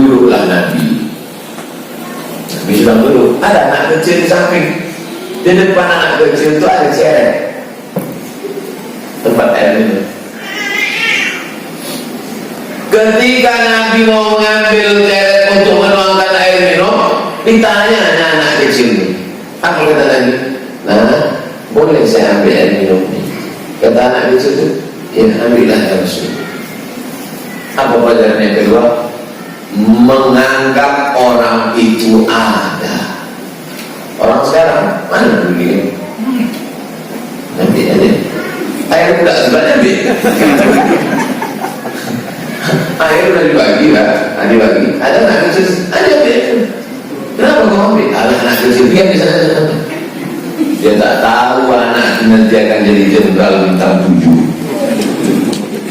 duduklah Nabi. Nabi sedang duduk, ada anak kecil di samping. Di depan anak kecil itu ada ceret, tempat air minum. Ketika Nabi mau mengambil ceret untuk menuangkan air minum, ditanya anak kecil ini, apa kata Nabi? Nah, boleh saya ambil air minum ini? Kata anak kecil itu, ya ambillah ya Rasul. Apa pelajaran yang kedua? Menganggap orang itu ada. Orang sekarang mana begini? Nanti aja. Air tidak sebenarnya air udah dibagi lah, dibagi. Ada anak kecil, ada ambil. Kenapa kau ambil? Ada anak kecil dia bisa. Dia tak tahu anak nanti akan jadi jenderal bintang 7.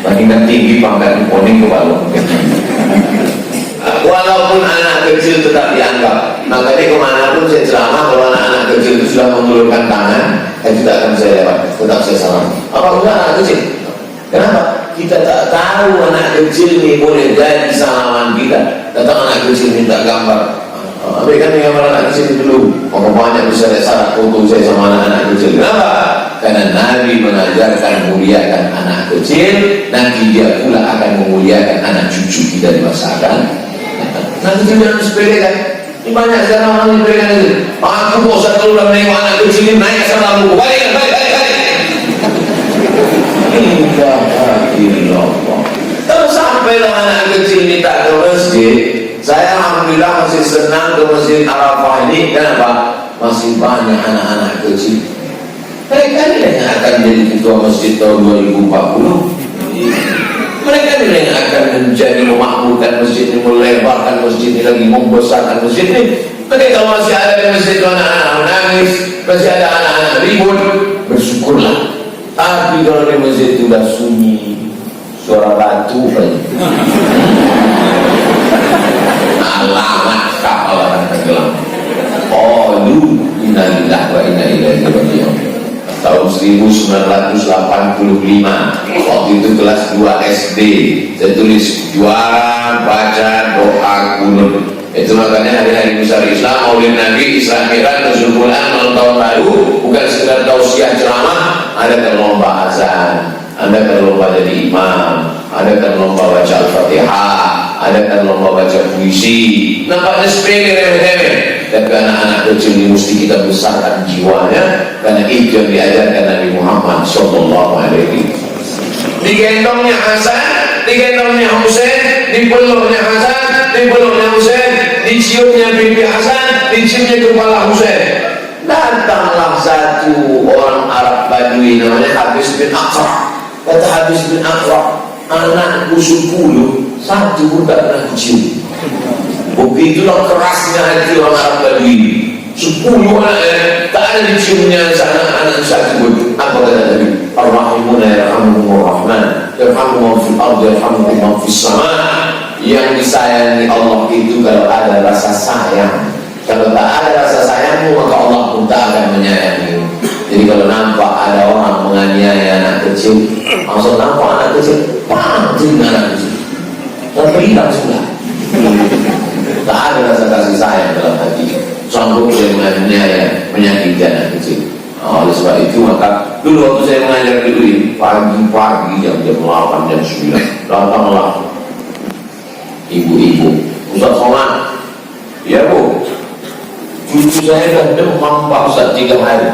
Makin tinggi pangkat poning ke bawah. Walaupun anak kecil tetap dianggap, makanya kemanapun saya ceramah, kalau anak-anak kecil itu sudah mengulurkan tangan, tidak akan saya lewat, tetap saya salam. Apa enggak anak kecil? Kenapa? Kita tak tahu anak kecil ini boleh jadi salaman kita. Datang anak kecil minta gambar, ambilkan gambar anak kecil dulu. Banyak bisa lihat syarat foto saya sama anak-anak kecil. Kenapa? Karena Nabi mengajarkan muliakan anak kecil, nanti dia pula akan memuliakan anak cucu kita di masa akan. Nanti jangan sepelekan. Ini banyak sekarang orang sepelekan itu. Aku bosan kalau udah menengok anak kecil ini naik asal buku. Balik. Alhamdulillah. Terus sampailah anak kecil ini tak ke masjid. Saya alhamdulillah masih senang ke masjid Arafah ini. Kenapa? Masih banyak anak-anak kecil. Mereka ini yang akan jadi ketua masjid tahun 2040. Mereka ini yang akan menjadi memakmurkan masjid ini, melebarkan masjid ini lagi, membesarkan masjid ini. Tapi kalau masih ada di masjid itu anak-anak menangis, masih ada anak-anak ribut, bersyukurlah. Tapi kalau di masjid itu sudah sunyi, suara batu aja. Alamat kapal akan tenggelam. Oh, lu innalillahi wa inna ilaihi raji'un. Tahun 1985, waktu itu kelas 2 SD, saya tulis juara baca doa kunut. Itu makanya hari-hari besar Islam, Maulid Nabi, Isra Mi'raj, Nuzul Quran, malam tahun baru, bukan sekedar tausiah ceramah, ada kan lomba azan, ada kan lomba jadi imam, ada kan lomba baca Al-Fatihah, ada kan lomba baca puisi. Nampaknya sepele remeh-remeh. Dan anak-anak kecil ini mesti kita besarkan jiwanya, karena itu yang diajarkan Nabi Muhammad Sallallahu Alaihi Wasallam. Digendongnya Hasan, digendongnya Husain, dipeluknya Hasan, dipeluknya Husain, diciumnya pipi Hasan, diciumnya kepala Husain. Datanglah satu orang Arab Badui namanya Habis bin Aqra. Kata Habis bin Aqra, anakku 10, satu pun tak pernah kucium. Begitulah kerasnya hati orang Arab Badui. 10 anaknya tak ada diciumnya anak satu pun. Apa kata Nabi? Ar-Rahimuna yarhamuhumur Rahman, yarhamuhum fil ardi yarhamuhum fis sama. Yang disayangi Allah itu kalau ada rasa sayang. Kalau tak ada rasa sayangmu, maka Allah pun tak akan menyayangi. Jadi kalau nampak ada orang menganiaya anak kecil, langsung nampak anak kecil, panggil anak kecil, sampai hilang sudah. Tak ada rasa kasih sayang dalam hati. Sanggup dia menganiaya, menyakiti anak kecil. Oleh sebab itu maka dulu waktu saya mengajar di UIN, pagi-pagi jam 8, jam 9, datanglah ibu-ibu, Ustaz Somad, ya Bu, cucu saya dah demam Pak Ustaz 3 hari.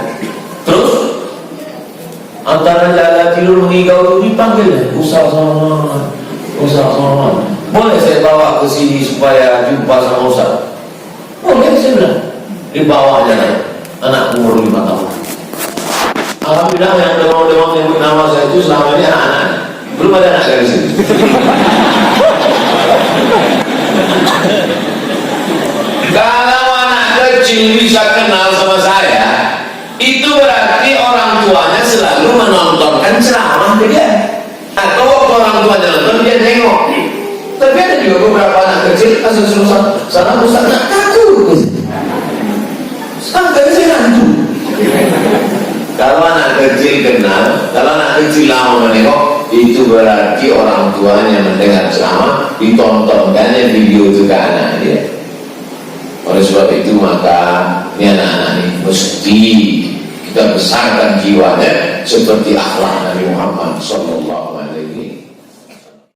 Terus antara jalan tidur mengigau itu dipanggil Ustaz Somad, Ustaz Somad, boleh saya bawa ke sini supaya jumpa sama Ustaz? Boleh, saya bilang. Dibawa aja anak umur 5 tahun. Alhamdulillah yang demam-demam yang nama saya itu selama ini anak-anak. Belum ada anak dari sini. Kalau anak kecil bisa kenal sama saya, itu berarti orang tuanya selalu menontonkan ceramah ke dia. Atau waktu orang tuanya nonton dia nengok. Tapi ada juga beberapa anak kecil asal susah sana Ustaz nak takut. Sekarang saya hantu. Kalau anak kecil kenal, kalau anak kecil lama menengok, itu berarti orang tuanya mendengar ceramah, ditontonkannya video itu ke anak. sebab itu maka ini anak-anak ini mesti kita besarkan jiwanya seperti akhlak Nabi Muhammad SAW.